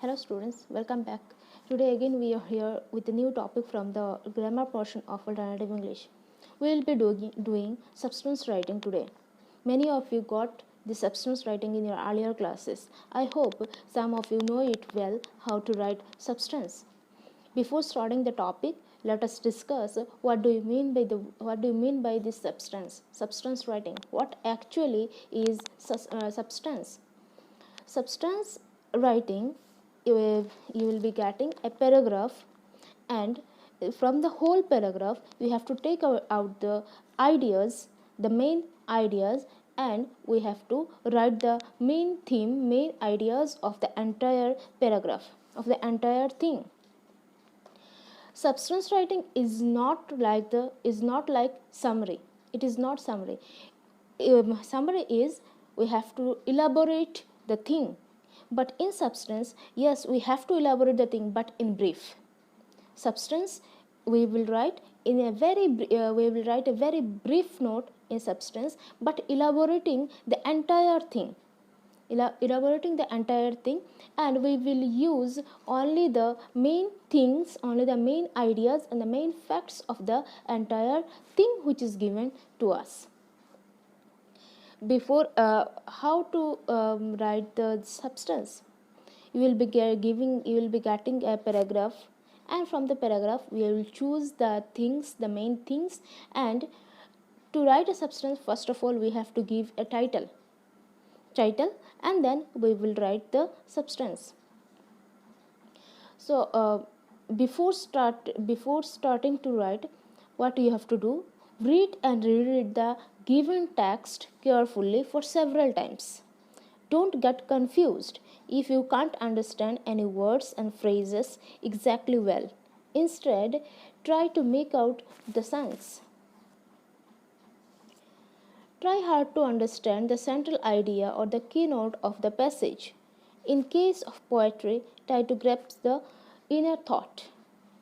Hello students, welcome back. Today again we are here with a new topic from the grammar portion of alternative English. We will be doing substance writing today. Many of you got the substance writing in your earlier classes. I hope some of you know it well how to write substance. Before starting the topic, let us discuss what do you mean by this substance writing. What actually is substance? Substance writing, you will be getting a paragraph, and from the whole paragraph you have to take out the ideas, the main ideas, and we have to write the main theme, main ideas of the entire paragraph, of the entire thing. Substance writing is not like summary. It is not summary. Summary is we have to elaborate the thing, but in substance, yes, we have to elaborate the thing, but in brief. Substance, we will write a very brief note in substance, but elaborating the entire thing, and we will use only the main things, only the main ideas and the main facts of the entire thing which is given to us. Before how to write the substance, you will be getting a paragraph, and from the paragraph we will choose the things, the main things, and to write a substance, first of all we have to give a title, and then we will write the substance. So before starting to write, what you have to do, read and reread the given text carefully for several times. Don't get confused if you can't understand any words and phrases exactly well. Instead, try to make out the sense. Try hard to understand the central idea or the keynote of the passage. In case of poetry, try to grasp the inner thought.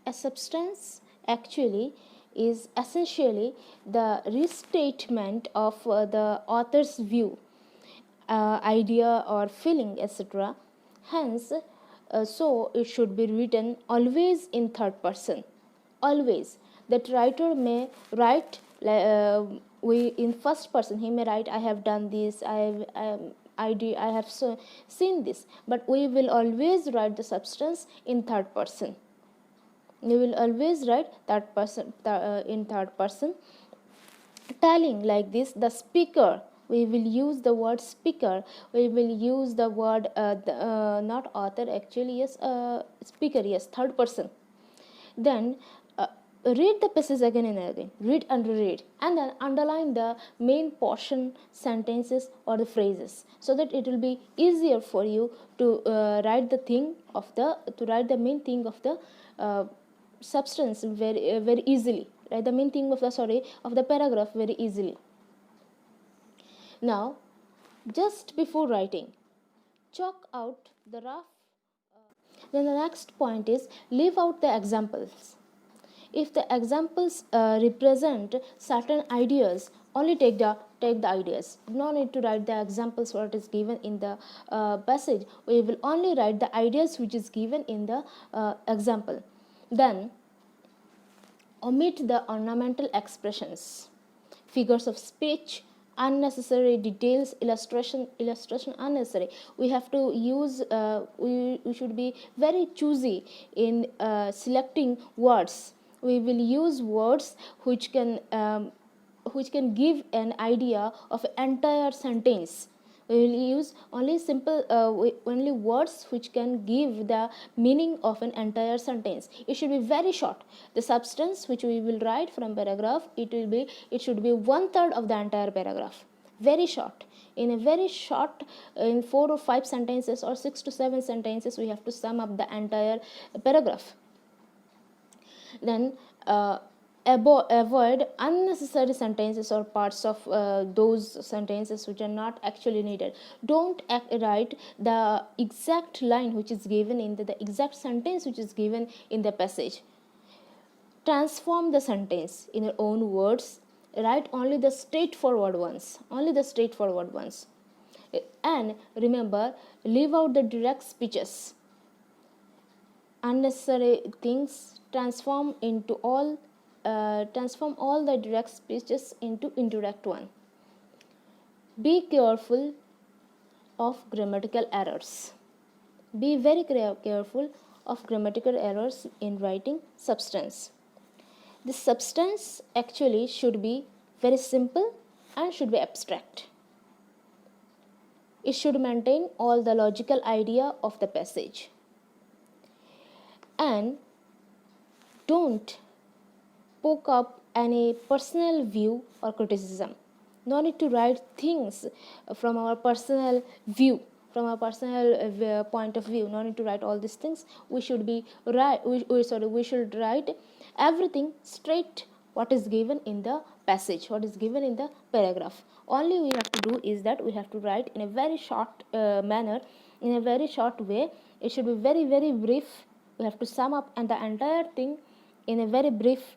A substance actually is essentially the restatement of the author's view, idea or feeling, etc. Hence, so it should be written always in third person. Always. That writer may write we in first person. He may write, I have done this, I have seen this, but we will always write the substance in third person. You will always write that person in third person, telling like this, the speaker. We will use the word speaker. We will use the word not author, actually, yes, speaker, yes, third person. Then read the passage again and again, read and reread, and then underline the main portion, sentences or the phrases, so that it will be easier for you to write the main thing of the substance very easily, write the main thing of the paragraph very easily. Now, just before writing, chalk out the rough. Then the next point is, leave out the examples. If the examples represent certain ideas, only take the ideas. No need to write the examples what is given in the passage. We will only write the ideas which is given in the example. Then omit the ornamental expressions, figures of speech, unnecessary details, illustration unnecessary. We have to use we should be very choosy in selecting words. We will use words which can give an idea of entire sentence. We will use only only words which can give the meaning of an entire sentence. It should be very short. The substance which we will write from paragraph, it should be 1/3 of the entire paragraph. Very short. In a very short, in 4 or 5 sentences or 6 to 7 sentences, we have to sum up the entire paragraph. Then avoid unnecessary sentences or parts of those sentences which are not actually needed. Don't write the exact line which is given in the exact sentence which is given in the passage. Transform the sentence in your own words. Write only the straightforward ones. And remember, leave out the direct speeches. unnecessary things, transform all the direct speeches into indirect one. Be careful of grammatical errors. Be very careful of grammatical errors in writing substance. The substance actually should be very simple and should be abstract. It should maintain all the logical idea of the passage. And don't poke up any personal view or criticism. No need to write things from our personal view, from our personal point of view. No need to write all these things. We should be right. We should write everything straight. What is given in the passage? What is given in the paragraph? Only we have to do is that we have to write in a very short manner, in a very short way. It should be very very brief. We have to sum up and the entire thing in a very brief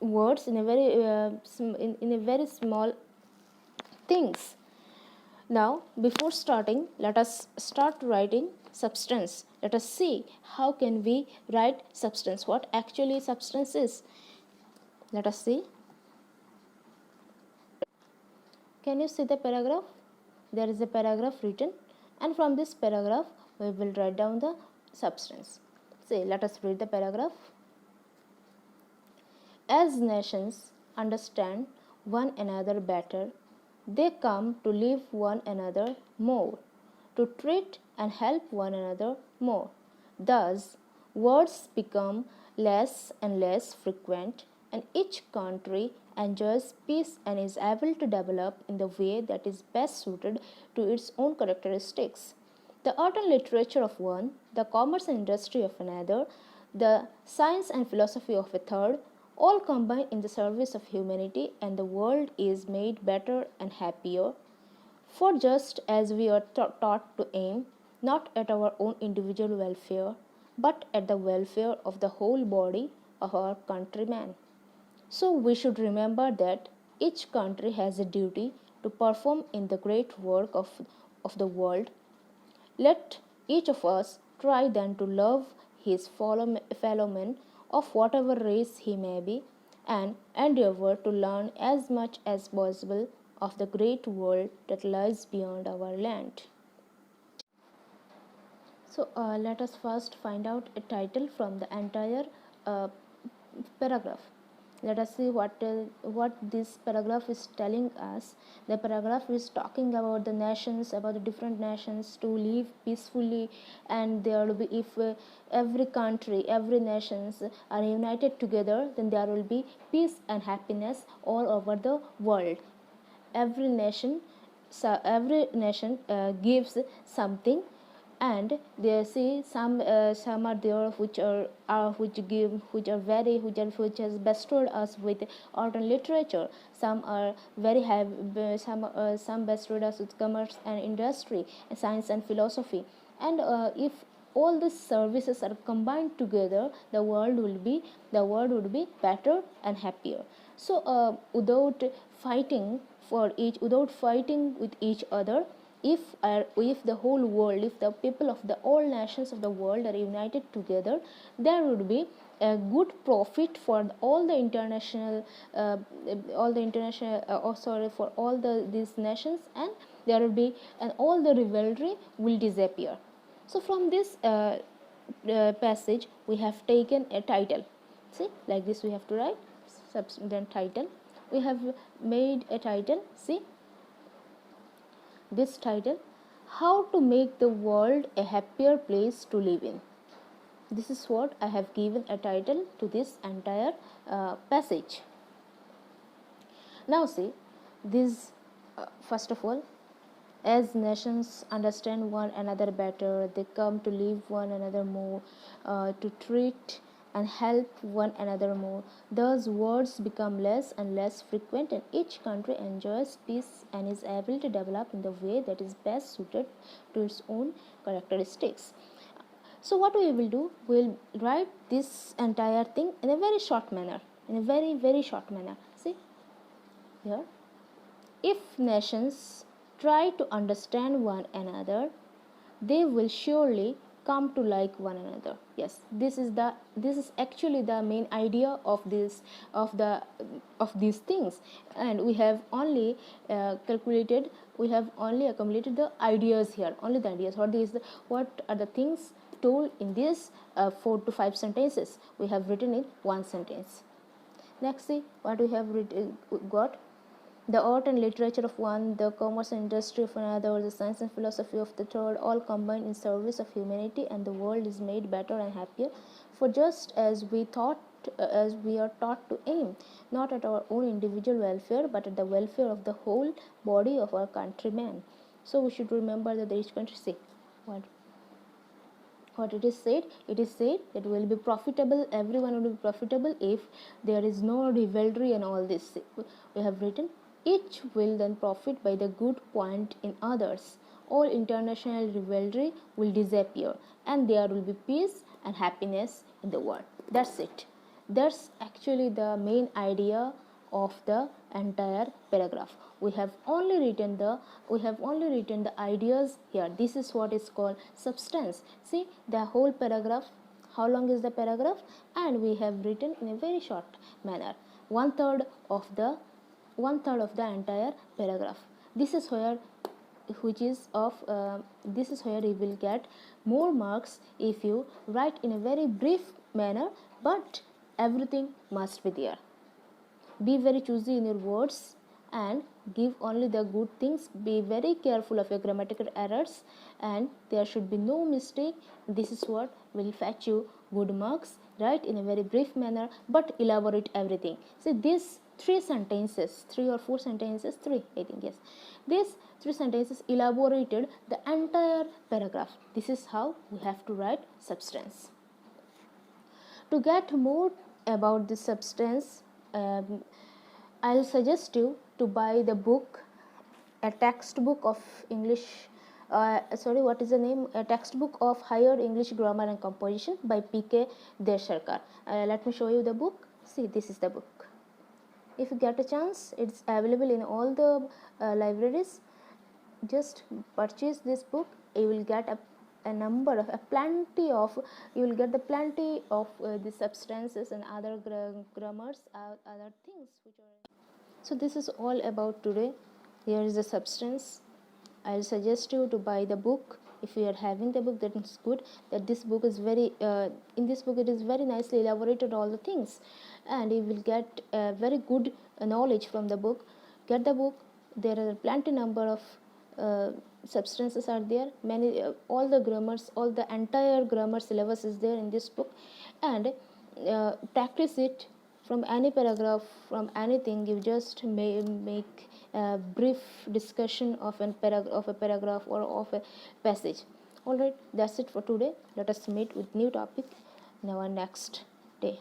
words, in a very small things. Now before starting, let us start writing substance. Let us see how can we write substance, what actually substance is. Let us see. Can you see the paragraph? There is a paragraph written, and from this paragraph we will write down the substance. See, let us read the paragraph. As nations understand one another better, they come to love one another more, to treat and help one another more. Thus, wars become less and less frequent, and each country enjoys peace and is able to develop in the way that is best suited to its own characteristics. The art and literature of one, the commerce and industry of another, the science and philosophy of a third, all combine in the service of humanity, and the world is made better and happier. For just as we are taught to aim not at our own individual welfare, but at the welfare of the whole body of our countrymen. So we should remember that each country has a duty to perform in the great work of the world. Let each of us try then to love his fellow man of whatever race he may be, and endeavor to learn as much as possible of the great world that lies beyond our land. So let us first find out a title from the entire uh, paragraph. Let us see what this paragraph is telling us. The paragraph is talking about the nations, about the different nations to live peacefully, and there will be, if every country, every nations are united together, then there will be peace and happiness all over the world. Every nation, gives something, and they see some are there which has bestowed us with art and literature. Some are very have some bestowed us with commerce and industry, science and philosophy. And if all these services are combined together, the world would be better and happier. So without fighting with each other, if the whole world, if the people of the all nations of the world are united together, there would be a good profit for for all these nations, and there will be, and all the rivalry will disappear. So from this passage we have taken a title. See, like this we have to write then title. We have made a title. See this title: how to make the world a happier place to live in. This is what I have given a title to this entire passage. Now see this, first of all, as nations understand one another better, they come to live one another more, to treat and help one another more. Thus, wars become less and less frequent, and each country enjoys peace and is able to develop in the way that is best suited to its own characteristics. So, what we will do? We will write this entire thing in a very short manner. In a very, very short manner. See here. If nations try to understand one another, they will surely come to like one another. Yes, this is actually the main idea of these things, and we have only accumulated the ideas here, only the ideas. What are the things told in this 4 to 5 sentences we have written in one sentence. Next, see what we have got. The art and literature of one, the commerce and industry of another, the science and philosophy of the third, all combined in service of humanity, and the world is made better and happier. For just as we are taught to aim not at our own individual welfare, but at the welfare of the whole body of our countrymen. So we should remember that each country, see what it is said that will be profitable, everyone will be profitable if there is no rivalry and all this. We have written, each will then profit by the good point in others. All international rivalry will disappear, and there will be peace and happiness in the world. That's it. That's actually the main idea of the entire paragraph. We have only written the ideas here. This is what is called substance. See the whole paragraph, how long is the paragraph, and we have written in a very short manner, one third of the entire paragraph. This is where you will get more marks if you write in a very brief manner, but everything must be there. Be very choosy in your words and give only the good things. Be very careful of your grammatical errors, and there should be no mistake. This is what will fetch you good marks. Write in a very brief manner, but elaborate everything. See, these 3 sentences, 3 or 4 sentences, 3 I think, yes, these 3 sentences elaborated the entire paragraph. This is how we have to write substance. To get more about this substance, I'll suggest you to buy the book, a textbook of English. What is the name? A textbook of Higher English Grammar and Composition by P.K. Desharkar. Let me show you the book. See, this is the book. If you get a chance, it's available in all the libraries. Just purchase this book. You will get plenty of the substances and other grammars, other things which are. So this is all about today. Here is the substance. I'll suggest you to buy the book. If you are having the book, that is good. That this book is in this book it is very nicely elaborated all the things, and you will get very good knowledge from the book. Get the book. There are plenty number of substances are there. Many all the grammars, all the entire grammar syllabus is there in this book, and practice it. From any paragraph, from anything, you just make a brief discussion of a paragraph or of a passage. Alright, that's it for today. Let us meet with new topic in our next day.